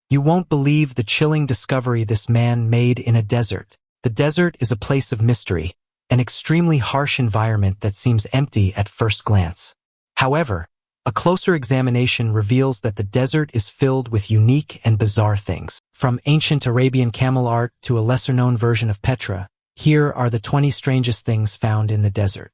You won't believe the chilling discovery this man made in a desert. The desert is a place of mystery, an extremely harsh environment that seems empty at first glance. However, a closer examination reveals that the desert is filled with unique and bizarre things. From ancient Arabian camel art to a lesser-known version of Petra, here are the 20 strangest things found in the desert.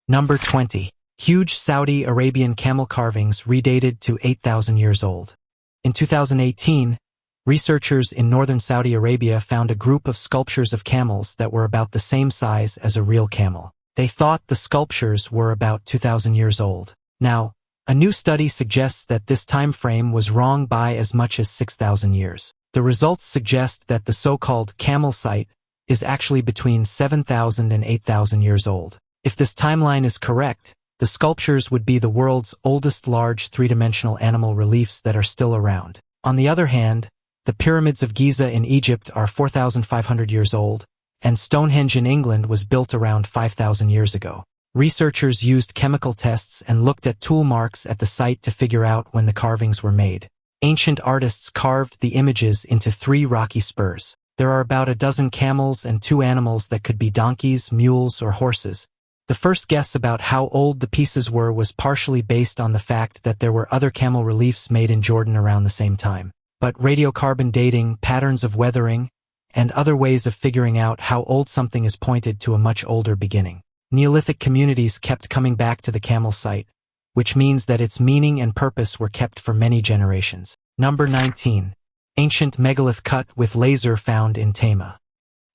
Number 20. Huge Saudi Arabian camel carvings redated to 8,000 years old. In 2018, researchers in northern Saudi Arabia found a group of sculptures of camels that were about the same size as a real camel. They thought the sculptures were about 2,000 years old. Now, a new study suggests that this time frame was wrong by as much as 6,000 years. The results suggest that the so-called camel site is actually between 7,000 and 8,000 years old. If this timeline is correct, the sculptures would be the world's oldest large three-dimensional animal reliefs that are still around. On the other hand, the pyramids of Giza in Egypt are 4,500 years old, and Stonehenge in England was built around 5,000 years ago. Researchers used chemical tests and looked at tool marks at the site to figure out when the carvings were made. Ancient artists carved the images into 3 rocky spurs. There are about a dozen camels and 2 animals that could be donkeys, mules, or horses. The first guess about how old the pieces were was partially based on the fact that there were other camel reliefs made in Jordan around the same time. But radiocarbon dating, patterns of weathering, and other ways of figuring out how old something is pointed to a much older beginning. Neolithic communities kept coming back to the camel site, which means that its meaning and purpose were kept for many generations. Number 19. Ancient megalith cut with laser found in Tama.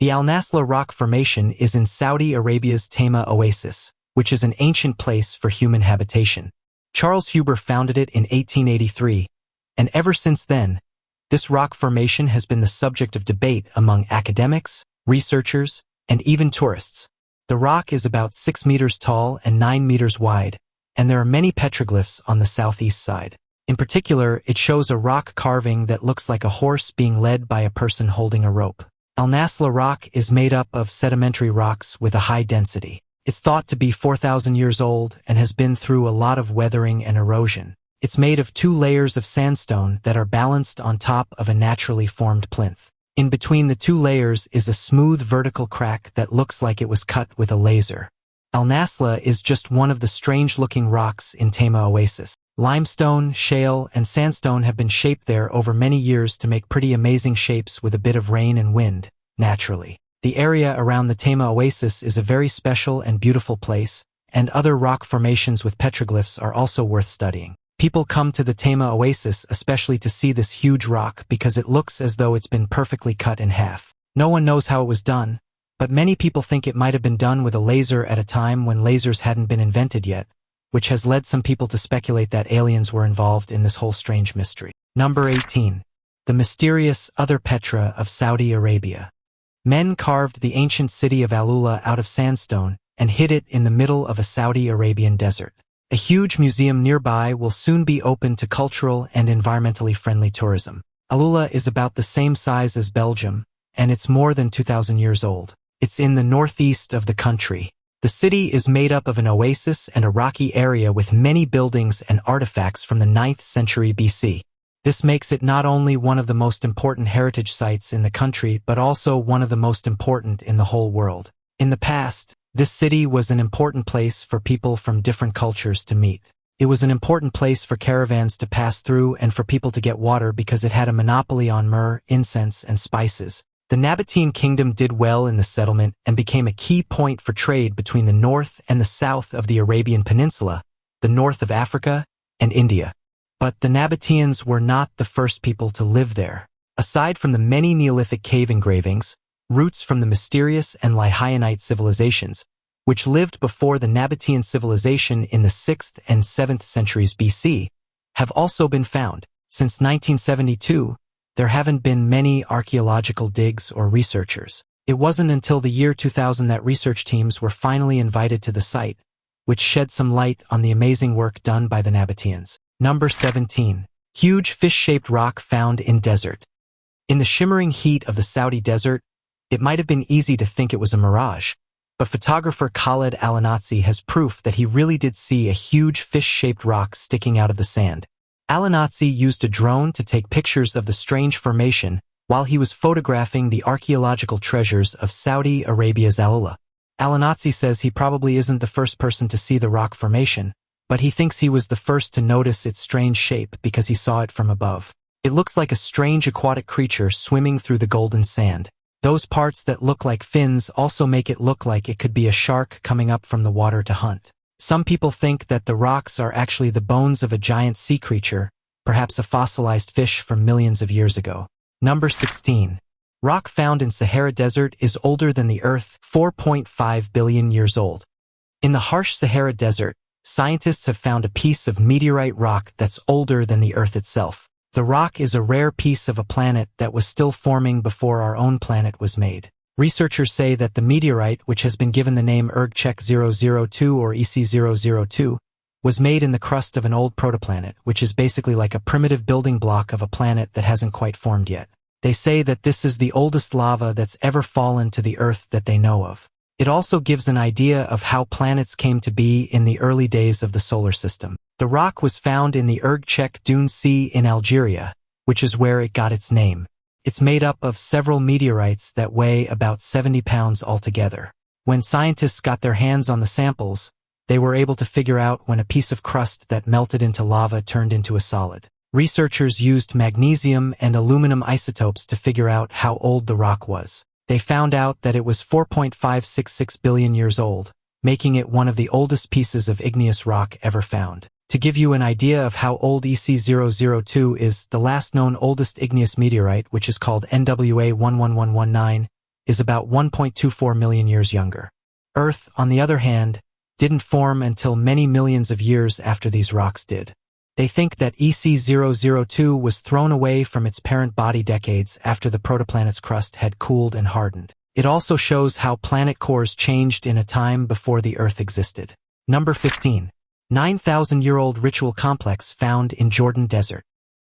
The Al Nasla rock formation is in Saudi Arabia's Tama Oasis, which is an ancient place for human habitation. Charles Huber founded it in 1883, and ever since then, this rock formation has been the subject of debate among academics, researchers, and even tourists. The rock is about 6 meters tall and 9 meters wide, and there are many petroglyphs on the southeast side. In particular, it shows a rock carving that looks like a horse being led by a person holding a rope. Al Nasla rock is made up of sedimentary rocks with a high density. It's thought to be 4,000 years old and has been through a lot of weathering and erosion. It's made of 2 layers of sandstone that are balanced on top of a naturally formed plinth. In between the 2 layers is a smooth vertical crack that looks like it was cut with a laser. Al Nasla is just one of the strange-looking rocks in Tama Oasis. Limestone, shale, and sandstone have been shaped there over many years to make pretty amazing shapes with a bit of rain and wind, naturally. The area around the Tama Oasis is a very special and beautiful place, and other rock formations with petroglyphs are also worth studying. People come to the Tama Oasis especially to see this huge rock because it looks as though it's been perfectly cut in half. No one knows how it was done, but many people think it might have been done with a laser at a time when lasers hadn't been invented yet, which has led some people to speculate that aliens were involved in this whole strange mystery. Number 18. The mysterious other Petra of Saudi Arabia. Men carved the ancient city of Alula out of sandstone and hid it in the middle of a Saudi Arabian desert. A huge museum nearby will soon be open to cultural and environmentally friendly tourism. Alula is about the same size as Belgium, and it's more than 2,000 years old. It's in the northeast of the country. The city is made up of an oasis and a rocky area with many buildings and artifacts from the 9th century BC. This makes it not only one of the most important heritage sites in the country, but also one of the most important in the whole world. In the past, this city was an important place for people from different cultures to meet. It was an important place for caravans to pass through and for people to get water because it had a monopoly on myrrh, incense, and spices. The Nabatean kingdom did well in the settlement and became a key point for trade between the north and the south of the Arabian Peninsula, the north of Africa, and India. But the Nabateans were not the first people to live there. Aside from the many Neolithic cave engravings, roots from the mysterious and Lihayanite civilizations, which lived before the Nabatean civilization in the 6th and 7th centuries BC, have also been found. Since 1972, there haven't been many archaeological digs or researchers. It wasn't until the year 2000 that research teams were finally invited to the site, which shed some light on the amazing work done by the Nabateans. Number 17. Huge fish-shaped rock found in desert. In the shimmering heat of the Saudi desert, it might have been easy to think it was a mirage, but photographer Khaled Al-Anatsi has proof that he really did see a huge fish-shaped rock sticking out of the sand. Al-Nazi used a drone to take pictures of the strange formation while he was photographing the archaeological treasures of Saudi Arabia's Al-Ula. Al-Nazi says he probably isn't the first person to see the rock formation, but he thinks he was the first to notice its strange shape because he saw it from above. It looks like a strange aquatic creature swimming through the golden sand. Those parts that look like fins also make it look like it could be a shark coming up from the water to hunt. Some people think that the rocks are actually the bones of a giant sea creature, perhaps a fossilized fish from millions of years ago. Number 16. Rock found in Sahara Desert is older than the Earth, 4.5 billion years old. In the harsh Sahara Desert, scientists have found a piece of meteorite rock that's older than the Earth itself. The rock is a rare piece of a planet that was still forming before our own planet was made. Researchers say that the meteorite, which has been given the name Ergchek 002 or EC002, was made in the crust of an old protoplanet, which is basically like a primitive building block of a planet that hasn't quite formed yet. They say that this is the oldest lava that's ever fallen to the Earth that they know of. It also gives an idea of how planets came to be in the early days of the solar system. The rock was found in the Ergchek Dune Sea in Algeria, which is where it got its name. It's made up of several meteorites that weigh about 70 pounds altogether. When scientists got their hands on the samples, they were able to figure out when a piece of crust that melted into lava turned into a solid. Researchers used magnesium and aluminum isotopes to figure out how old the rock was. They found out that it was 4.566 billion years old, making it one of the oldest pieces of igneous rock ever found. To give you an idea of how old EC002 is, the last known oldest igneous meteorite, which is called NWA 11119, is about 1.24 million years younger. Earth, on the other hand, didn't form until many millions of years after these rocks did. They think that EC002 was thrown away from its parent body decades after the protoplanet's crust had cooled and hardened. It also shows how planet cores changed in a time before the Earth existed. Number 15. 9,000-year-old ritual complex found in Jordan Desert.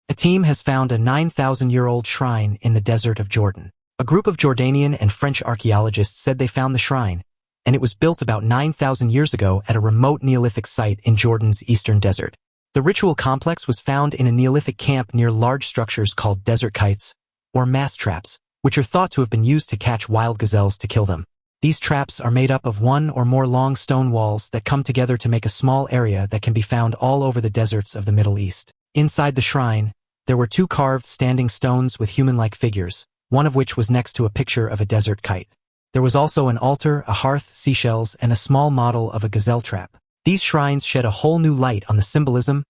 A team has found a 9,000-year-old shrine in the desert of Jordan. A group of Jordanian and French archaeologists said they found the shrine, and it was built about 9,000 years ago at a remote Neolithic site in Jordan's eastern desert. The ritual complex was found in a Neolithic camp near large structures called desert kites, or mass traps, which are thought to have been used to catch wild gazelles to kill them. These traps are made up of one or more long stone walls that come together to make a small area that can be found all over the deserts of the Middle East. Inside the shrine, there were 2 carved standing stones with human-like figures, one of which was next to a picture of a desert kite. There was also an altar, a hearth, seashells, and a small model of a gazelle trap. These shrines shed a whole new light on the symbolism,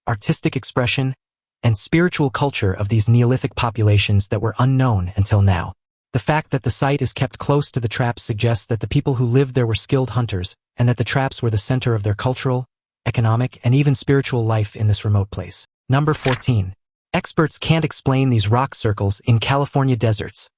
artistic expression, and spiritual culture of these Neolithic populations that were unknown until now. The fact that the site is kept close to the traps suggests that the people who lived there were skilled hunters, and that the traps were the center of their cultural, economic, and even spiritual life in this remote place. Number 14. Experts can't explain these rock circles in California deserts.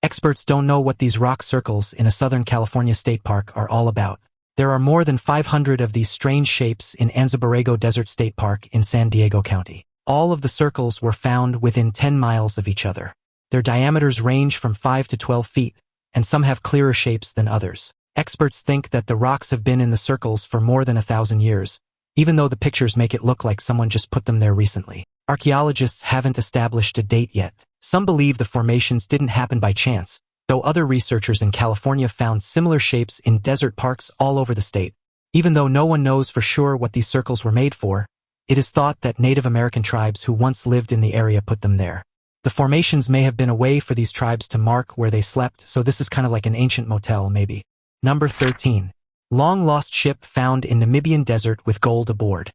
Experts don't know what these rock circles in a Southern California state park are all about. There are more than 500 of these strange shapes in Anza-Borrego Desert State Park in San Diego County. All of the circles were found within 10 miles of each other. Their diameters range from 5 to 12 feet, and some have clearer shapes than others. Experts think that the rocks have been in the circles for more than 1,000 years, even though the pictures make it look like someone just put them there recently. Archaeologists haven't established a date yet. Some believe the formations didn't happen by chance, though other researchers in California found similar shapes in desert parks all over the state. Even though no one knows for sure what these circles were made for, it is thought that Native American tribes who once lived in the area put them there. The formations may have been a way for these tribes to mark where they slept, so this is kind of like an ancient motel, maybe. Number 13. Long-lost ship found in Namibian desert with gold aboard.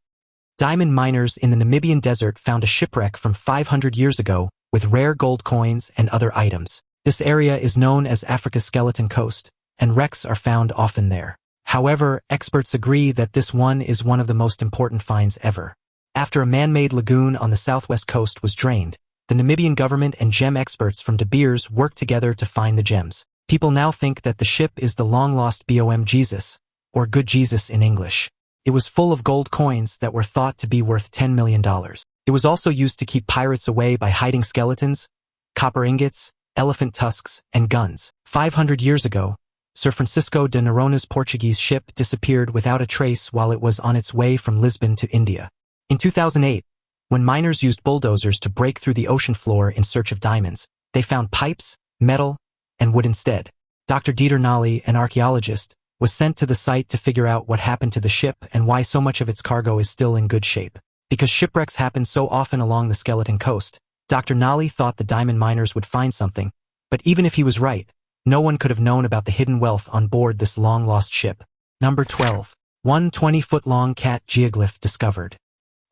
Diamond miners in the Namibian desert found a shipwreck from 500 years ago with rare gold coins and other items. This area is known as Africa's Skeleton Coast, and wrecks are found often there. However, experts agree that this one is one of the most important finds ever. After a man-made lagoon on the southwest coast was drained, the Namibian government and gem experts from De Beers worked together to find the gems. People now think that the ship is the long-lost BOM Jesus, or Good Jesus in English. It was full of gold coins that were thought to be worth $10 million. It was also used to keep pirates away by hiding skeletons, copper ingots, elephant tusks, and guns. 500 years ago, Sir Francisco de Noronha's Portuguese ship disappeared without a trace while it was on its way from Lisbon to India. In 2008, When miners used bulldozers to break through the ocean floor in search of diamonds, they found pipes, metal, and wood instead. Dr. Dieter Nally, an archaeologist, was sent to the site to figure out what happened to the ship and why so much of its cargo is still in good shape. Because shipwrecks happen so often along the skeleton coast, Dr. Nally thought the diamond miners would find something, but even if he was right, no one could have known about the hidden wealth on board this long-lost ship. Number 12. One 20-foot-long cat geoglyph discovered.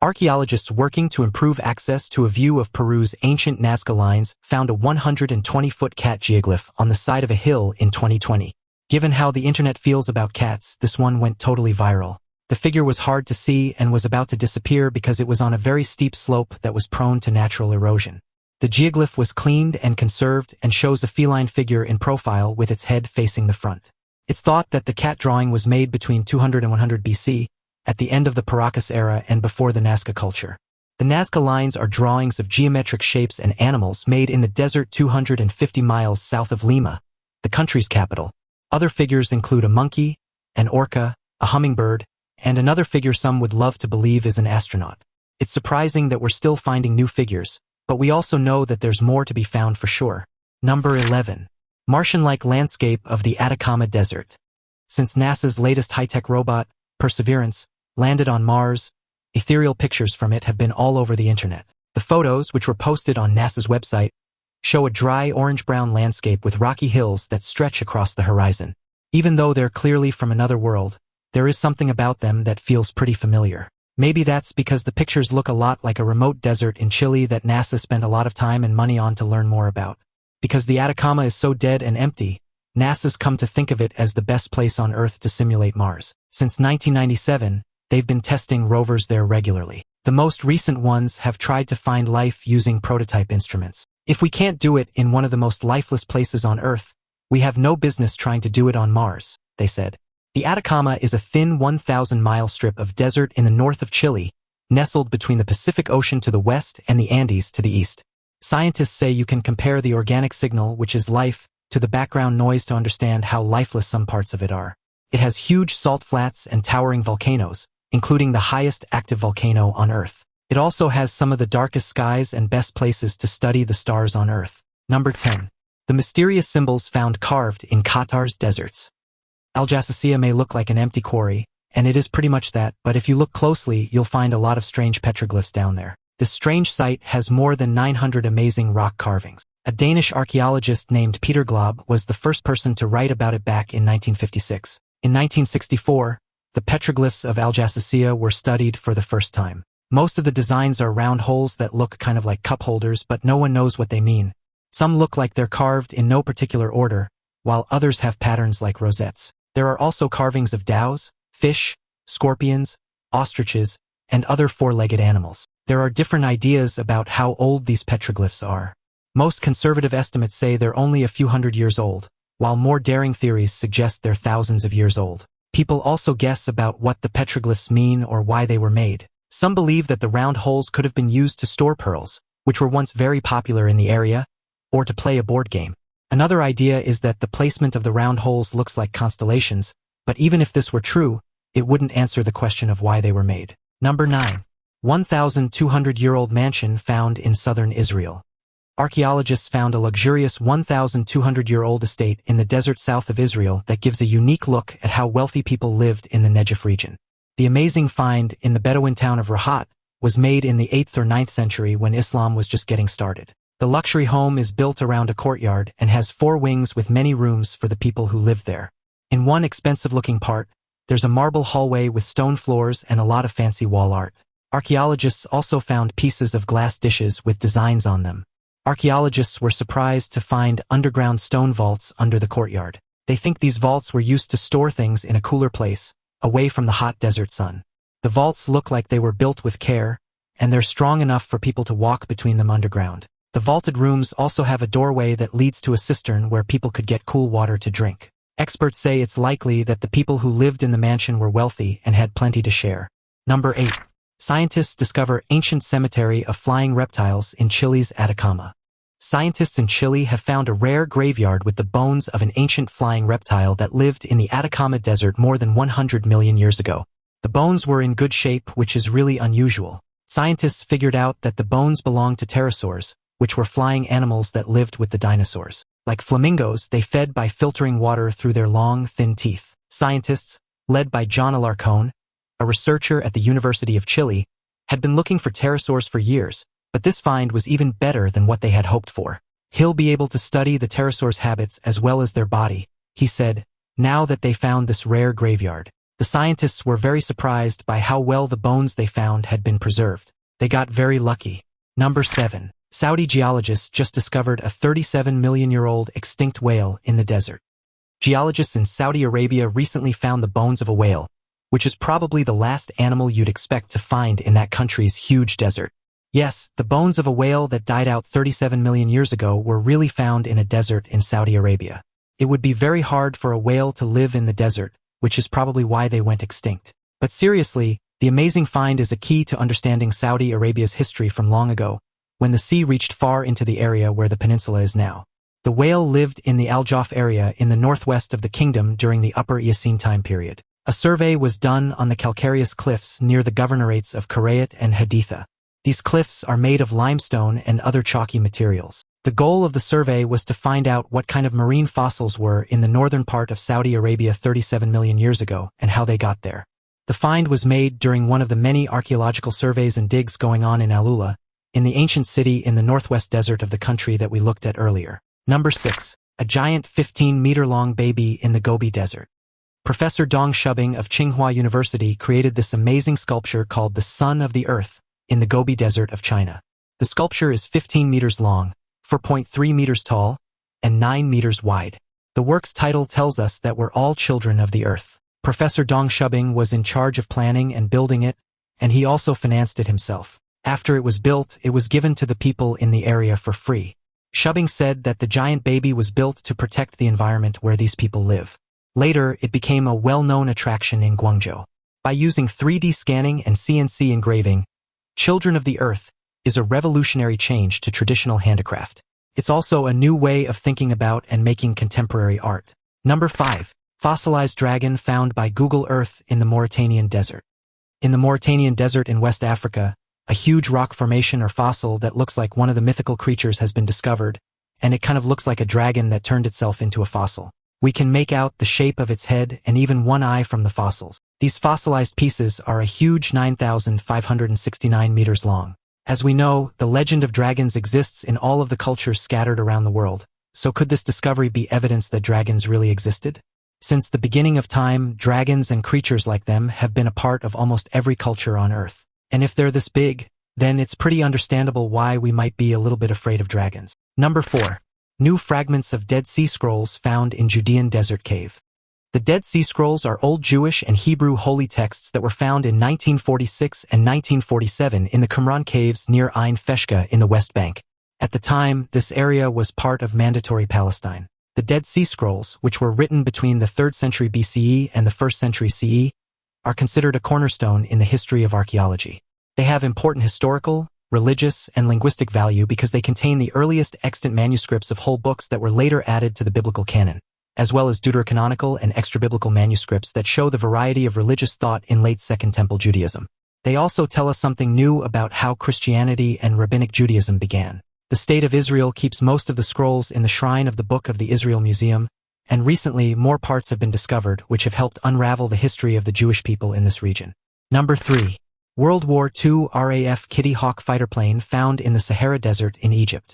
Archaeologists working to improve access to a view of Peru's ancient Nazca lines found a 120-foot cat geoglyph on the side of a hill in 2020. Given how the internet feels about cats, this one went totally viral. The figure was hard to see and was about to disappear because it was on a very steep slope that was prone to natural erosion. The geoglyph was cleaned and conserved and shows a feline figure in profile with its head facing the front. It's thought that the cat drawing was made between 200 and 100 BC, at the end of the Paracas era and before the Nazca culture. The Nazca lines are drawings of geometric shapes and animals made in the desert 250 miles south of Lima, the country's capital. Other figures include a monkey, an orca, a hummingbird, and another figure some would love to believe is an astronaut. It's surprising that we're still finding new figures, but we also know that there's more to be found for sure. Number 11. Martian-like landscape of the Atacama Desert. Since NASA's latest high-tech robot, Perseverance, landed on Mars, ethereal pictures from it have been all over the internet. The photos, which were posted on NASA's website, show a dry orange-brown landscape with rocky hills that stretch across the horizon. Even though they're clearly from another world, there is something about them that feels pretty familiar. Maybe that's because the pictures look a lot like a remote desert in Chile that NASA spent a lot of time and money on to learn more about. Because the Atacama is so dead and empty, NASA's come to think of it as the best place on Earth to simulate Mars. Since 1997, they've been testing rovers there regularly. The most recent ones have tried to find life using prototype instruments. If we can't do it in one of the most lifeless places on Earth, we have no business trying to do it on Mars, they said. The Atacama is a thin 1,000-mile strip of desert in the north of Chile, nestled between the Pacific Ocean to the west and the Andes to the east. Scientists say you can compare the organic signal, which is life, to the background noise to understand how lifeless some parts of it are. It has huge salt flats and towering volcanoes, including the highest active volcano on Earth. It also has some of the darkest skies and best places to study the stars on Earth. Number 10. The mysterious symbols found carved in Qatar's deserts. Al-Jassasiyah may look like an empty quarry, and it is pretty much that, but if you look closely, you'll find a lot of strange petroglyphs down there. This strange site has more than 900 amazing rock carvings. A Danish archaeologist named Peter Glob was the first person to write about it back in 1956. In 1964, the petroglyphs of Al-Jassasiyah were studied for the first time. Most of the designs are round holes that look kind of like cup holders, but no one knows what they mean. Some look like they're carved in no particular order, while others have patterns like rosettes. There are also carvings of dows, fish, scorpions, ostriches, and other four-legged animals. There are different ideas about how old these petroglyphs are. Most conservative estimates say they're only a few hundred years old, while more daring theories suggest they're thousands of years old. People also guess about what the petroglyphs mean or why they were made. Some believe that the round holes could have been used to store pearls, which were once very popular in the area, or to play a board game. Another idea is that the placement of the round holes looks like constellations, but even if this were true, it wouldn't answer the question of why they were made. Number 9. 1,200-year-old mansion found in southern Israel. Archaeologists found a luxurious 1,200-year-old estate in the desert south of Israel that gives a unique look at how wealthy people lived in the Negev region. The amazing find in the Bedouin town of Rahat was made in the 8th or 9th century when Islam was just getting started. The luxury home is built around a courtyard and has 4 wings with many rooms for the people who live there. In one expensive-looking part, there's a marble hallway with stone floors and a lot of fancy wall art. Archaeologists also found pieces of glass dishes with designs on them. Archaeologists were surprised to find underground stone vaults under the courtyard. They think these vaults were used to store things in a cooler place, away from the hot desert sun. The vaults look like they were built with care, and they're strong enough for people to walk between them underground. The vaulted rooms also have a doorway that leads to a cistern where people could get cool water to drink. Experts say it's likely that the people who lived in the mansion were wealthy and had plenty to share. Number 8. Scientists discover ancient cemetery of flying reptiles in Chile's Atacama. Scientists in Chile have found a rare graveyard with the bones of an ancient flying reptile that lived in the Atacama Desert more than 100 million years ago. The bones were in good shape, which is really unusual. Scientists figured out that the bones belonged to pterosaurs, which were flying animals that lived with the dinosaurs. Like flamingos, they fed by filtering water through their long, thin teeth. Scientists, led by John Alarcón, a researcher at the University of Chile, had been looking for pterosaurs for years, but this find was even better than what they had hoped for. He'll be able to study the pterosaurs' habits as well as their body, he said, now that they found this rare graveyard. The scientists were very surprised by how well the bones they found had been preserved. They got very lucky. Number 7. Saudi geologists just discovered a 37-million-year-old extinct whale in the desert. Geologists in Saudi Arabia recently found the bones of a whale, which is probably the last animal you'd expect to find in that country's huge desert. Yes, the bones of a whale that died out 37 million years ago were really found in a desert in Saudi Arabia. It would be very hard for a whale to live in the desert, which is probably why they went extinct. But seriously, the amazing find is a key to understanding Saudi Arabia's history from long ago, when the sea reached far into the area where the peninsula is now. The whale lived in the Al Jawf area in the northwest of the kingdom during the Upper Eocene time period. A survey was done on the calcareous cliffs near the governorates of Qarayat and Haditha. These cliffs are made of limestone and other chalky materials. The goal of the survey was to find out what kind of marine fossils were in the northern part of Saudi Arabia 37 million years ago and how they got there. The find was made during one of the many archaeological surveys and digs going on in Alula, in the ancient city in the northwest desert of the country that we looked at earlier. Number 6. A giant 15-meter-long baby in the Gobi Desert. Professor Dong Shubing of Tsinghua University created this amazing sculpture called the Son of the Earth in the Gobi Desert of China. The sculpture is 15 meters long, 4.3 meters tall, and 9 meters wide. The work's title tells us that we're all children of the Earth. Professor Dong Shubing was in charge of planning and building it, and he also financed it himself. After it was built, it was given to the people in the area for free. Shubing said that the giant baby was built to protect the environment where these people live. Later, it became a well-known attraction in Guangzhou. By using 3D scanning and CNC engraving, Children of the Earth is a revolutionary change to traditional handicraft. It's also a new way of thinking about and making contemporary art. Number 5. Fossilized dragon found by Google Earth in the Mauritanian Desert. In the Mauritanian Desert in West Africa, a huge rock formation or fossil that looks like one of the mythical creatures has been discovered, and it kind of looks like a dragon that turned itself into a fossil. We can make out the shape of its head and even one eye from the fossils. These fossilized pieces are a huge 9,569 meters long. As we know, the legend of dragons exists in all of the cultures scattered around the world. So could this discovery be evidence that dragons really existed? Since the beginning of time, dragons and creatures like them have been a part of almost every culture on Earth. And if they're this big, then it's pretty understandable why we might be a little bit afraid of dragons. Number 4. New fragments of Dead Sea Scrolls found in Judean Desert Cave. The Dead Sea Scrolls are old Jewish and Hebrew holy texts that were found in 1946 and 1947 in the Qumran caves near Ain Feshka in the West Bank. At the time, this area was part of Mandatory Palestine. The Dead Sea Scrolls, which were written between the 3rd century BCE and the 1st century CE, are considered a cornerstone in the history of archaeology. They have important historical, religious, and linguistic value because they contain the earliest extant manuscripts of whole books that were later added to the biblical canon, as well as deuterocanonical and extra-biblical manuscripts that show the variety of religious thought in late Second Temple Judaism. They also tell us something new about how Christianity and Rabbinic Judaism began. The State of Israel keeps most of the scrolls in the shrine of the Book of the Israel Museum, and recently more parts have been discovered which have helped unravel the history of the Jewish people in this region. Number 3. World War II RAF Kitty Hawk fighter plane found in the Sahara Desert in Egypt.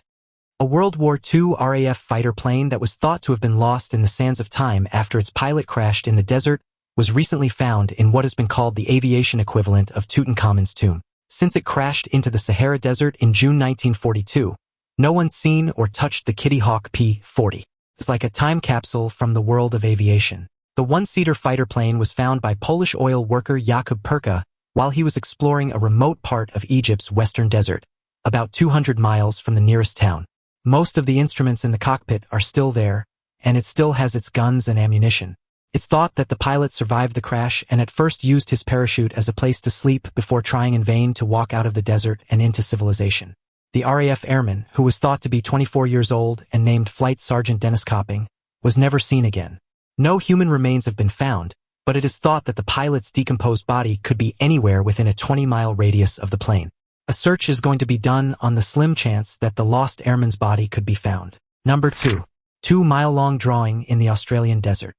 A World War II RAF fighter plane that was thought to have been lost in the sands of time after its pilot crashed in the desert was recently found in what has been called the aviation equivalent of Tutankhamun's tomb. Since it crashed into the Sahara Desert in June 1942, no one's seen or touched the Kitty Hawk P-40. It's like a time capsule from the world of aviation. The one-seater fighter plane was found by Polish oil worker Jakub Perka while he was exploring a remote part of Egypt's western desert, about 200 miles from the nearest town. Most of the instruments in the cockpit are still there, and it still has its guns and ammunition. It's thought that the pilot survived the crash and at first used his parachute as a place to sleep before trying in vain to walk out of the desert and into civilization. The RAF airman, who was thought to be 24 years old and named Flight Sergeant Dennis Copping, was never seen again. No human remains have been found, but it is thought that the pilot's decomposed body could be anywhere within a 20-mile radius of the plane. A search is going to be done on the slim chance that the lost airman's body could be found. Number 2. 2-mile-long drawing in the Australian desert.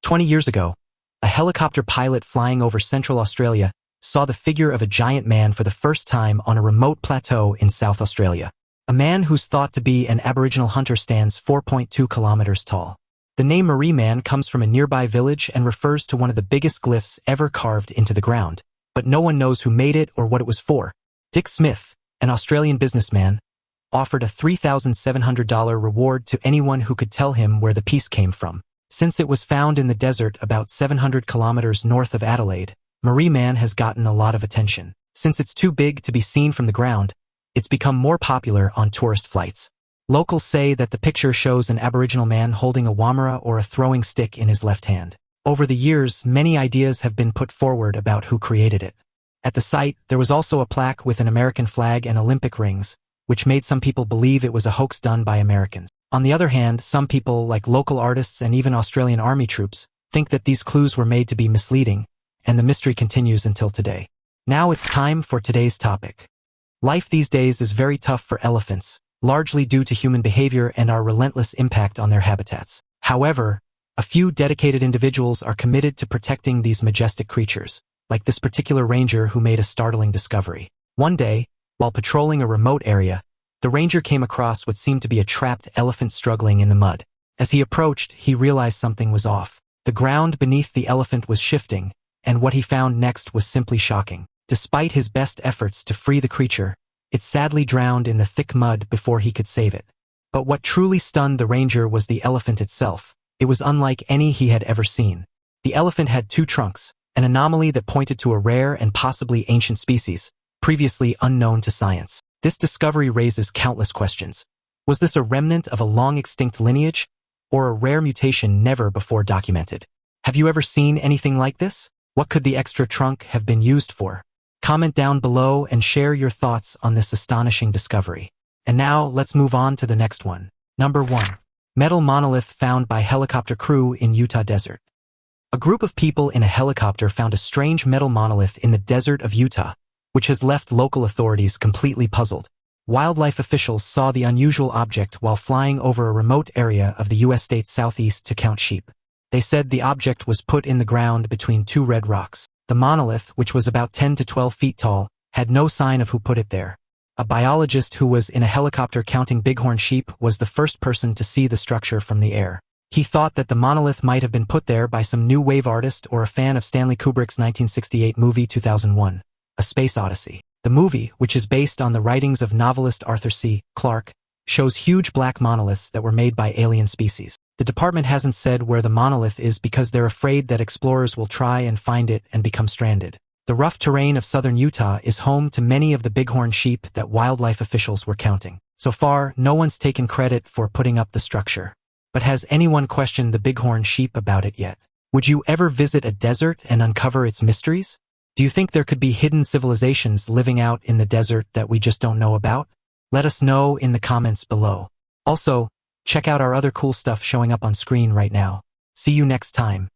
20 years ago, a helicopter pilot flying over central Australia saw the figure of a giant man for the first time on a remote plateau in South Australia. A man who's thought to be an Aboriginal hunter stands 4.2 kilometers tall. The name Maree Man comes from a nearby village and refers to one of the biggest glyphs ever carved into the ground, but no one knows who made it or what it was for. Dick Smith, an Australian businessman, offered a $3,700 reward to anyone who could tell him where the piece came from. Since it was found in the desert about 700 kilometers north of Adelaide, Maree Man has gotten a lot of attention. Since it's too big to be seen from the ground, it's become more popular on tourist flights. Locals say that the picture shows an Aboriginal man holding a wamara or a throwing stick in his left hand. Over the years, many ideas have been put forward about who created it. At the site, there was also a plaque with an American flag and Olympic rings, which made some people believe it was a hoax done by Americans. On the other hand, some people, like local artists and even Australian army troops, think that these clues were made to be misleading, and the mystery continues until today. Now it's time for today's topic. Life these days is very tough for elephants, largely due to human behavior and our relentless impact on their habitats. However, a few dedicated individuals are committed to protecting these majestic creatures, like this particular ranger who made a startling discovery. One day, while patrolling a remote area, the ranger came across what seemed to be a trapped elephant struggling in the mud. As he approached, he realized something was off. The ground beneath the elephant was shifting, and what he found next was simply shocking. Despite his best efforts to free the creature, it sadly drowned in the thick mud before he could save it. But what truly stunned the ranger was the elephant itself. It was unlike any he had ever seen. The elephant had 2 trunks, an anomaly that pointed to a rare and possibly ancient species, previously unknown to science. This discovery raises countless questions. Was this a remnant of a long-extinct lineage, or a rare mutation never before documented? Have you ever seen anything like this? What could the extra trunk have been used for? Comment down below and share your thoughts on this astonishing discovery. And now, let's move on to the next one. Number 1. Metal monolith found by helicopter crew in Utah desert. A group of people in a helicopter found a strange metal monolith in the desert of Utah, which has left local authorities completely puzzled. Wildlife officials saw the unusual object while flying over a remote area of the U.S. state southeast to count sheep. They said the object was put in the ground between 2 red rocks. The monolith, which was about 10 to 12 feet tall, had no sign of who put it there. A biologist who was in a helicopter counting bighorn sheep was the first person to see the structure from the air. He thought that the monolith might have been put there by some new wave artist or a fan of Stanley Kubrick's 1968 movie 2001, A Space Odyssey. The movie, which is based on the writings of novelist Arthur C. Clarke, shows huge black monoliths that were made by alien species. The department hasn't said where the monolith is because they're afraid that explorers will try and find it and become stranded. The rough terrain of southern Utah is home to many of the bighorn sheep that wildlife officials were counting. So far, no one's taken credit for putting up the structure. But has anyone questioned the bighorn sheep about it yet? Would you ever visit a desert and uncover its mysteries? Do you think there could be hidden civilizations living out in the desert that we just don't know about? Let us know in the comments below. Also, check out our other cool stuff showing up on screen right now. See you next time.